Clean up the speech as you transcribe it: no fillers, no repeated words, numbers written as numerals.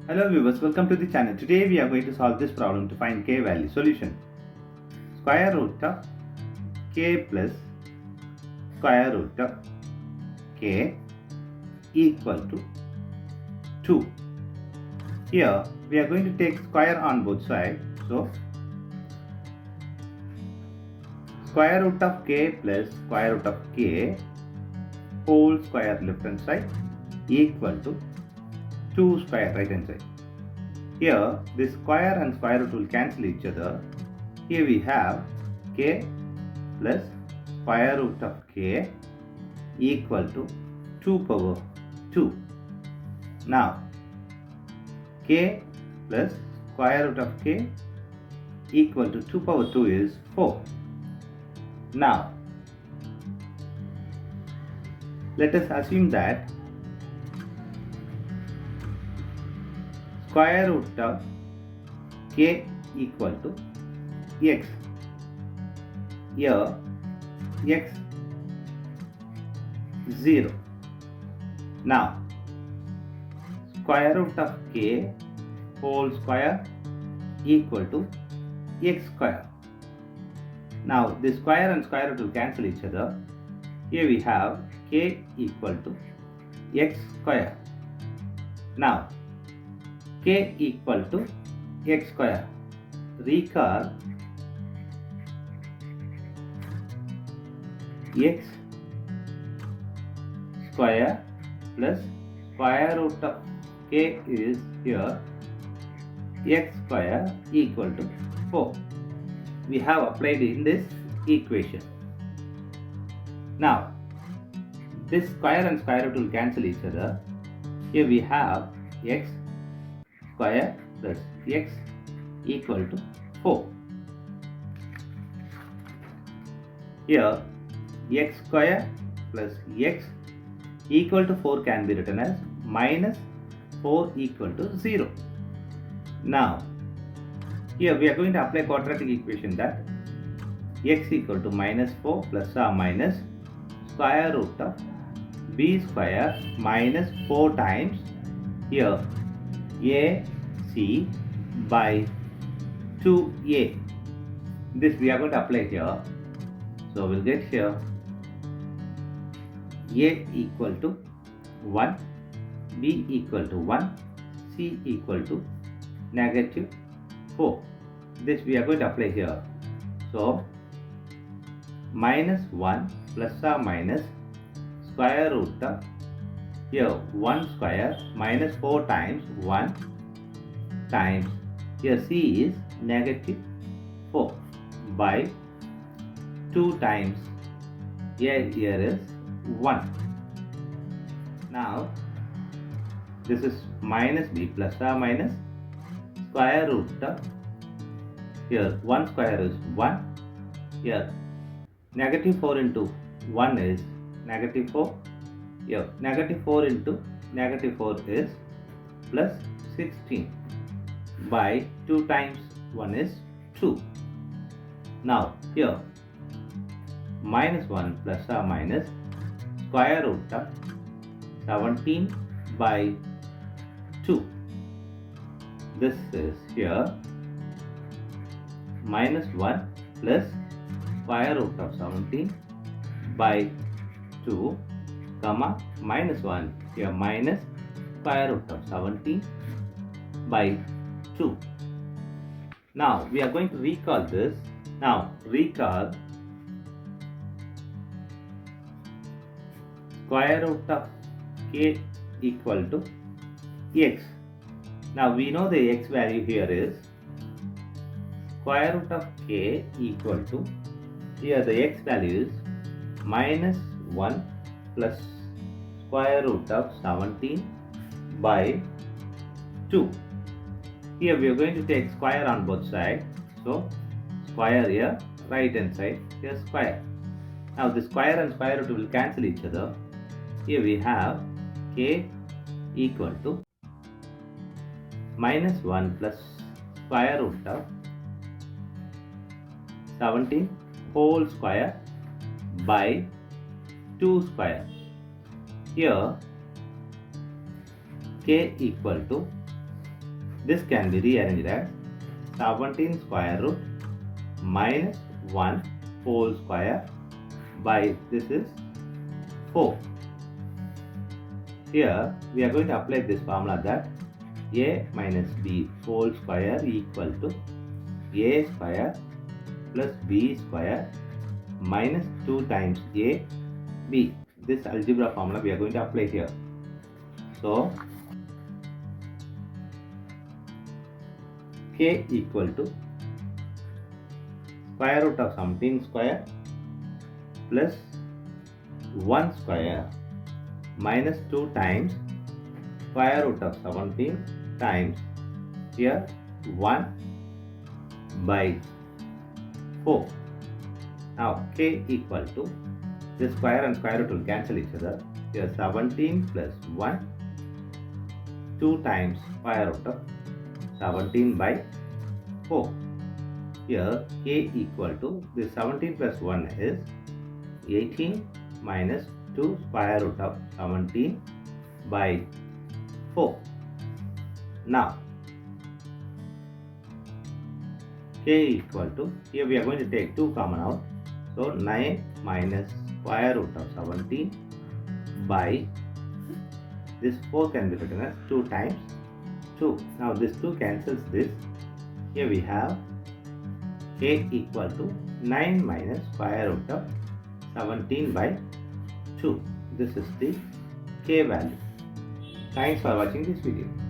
Hello viewers, welcome to the channel. Today we are going to solve this problem to find k value. Solution: square root of k plus square root of k equal to 2. Here we are going to take square on both sides. So square root of k plus square root of k whole square left hand side equal to 2 square right hand side. Here this square and square root will cancel each other. Here we have k plus square root of k equal to 2 power 2. Now k plus square root of k equal to 2 power 2 is 4. Now let us assume that square root of k equal to x. Here x 0. Now square root of k whole square equal to x square. Now the square and square root will cancel each other. Here we have k equal to x square. Now k equal to x square. Recall x square plus square root of k is here x square equal to 4. We have applied in this equation. Now this square and square root will cancel each other. Here we have x square plus x equal to 4. Here x square plus x equal to 4 can be written as minus 4 equal to 0. Now here we are going to apply quadratic equation that x equal to minus 4 plus or minus square root of b square minus 4 times here a c by 2a. This we are going to apply here. So we'll get here a equal to 1, b equal to 1, c equal to negative 4. This we are going to apply here. So minus 1 plus or minus square root of here 1 square minus 4 times 1 times here c is negative 4 by 2 times a here is 1. Now this is minus b plus or minus square root of here 1 square is 1, here negative 4 into 1 is negative 4, here negative 4 into negative 4 is plus 16 by 2 times 1 is 2. Now here minus 1 plus or minus square root of 17 by 2. This is here minus 1 plus square root of 17 by 2 comma minus 1 here minus square root of 17 by 2. Now we are going to recall this. Now recall square root of k equal to x. Now we know the x value here is square root of k equal to here the x value is minus 1 plus square root of 17 by 2. Here we are going to take square on both sides. So square here right hand side here square. Now the square and square root will cancel each other. Here we have k equal to minus 1 plus square root of 17 whole square by 2 square. Here k equal to This can be rearranged as 17 square root minus 1 whole square by this is 4. Here we are going to apply this formula that a minus b whole square equal to a square plus b square minus 2 times a b. This algebra formula we are going to apply here. So k equal to square root of something square plus 1 square minus 2 times square root of 17 times here 1 by 4. Now k equal to this square and square root will cancel each other. Here 17 plus 1 2 times square root of 17 by 4. Here k equal to this 17 plus 1 is 18 minus 2 square root of 17 by 4. Now k equal to, here we are going to take 2 common out. So 9 minus square root of 17 by this 4 can be written as 2 times 2. Now this 2 cancels this. Here we have k equal to 9 minus square root of 17 by 2. This is the k value. Thanks for watching this video.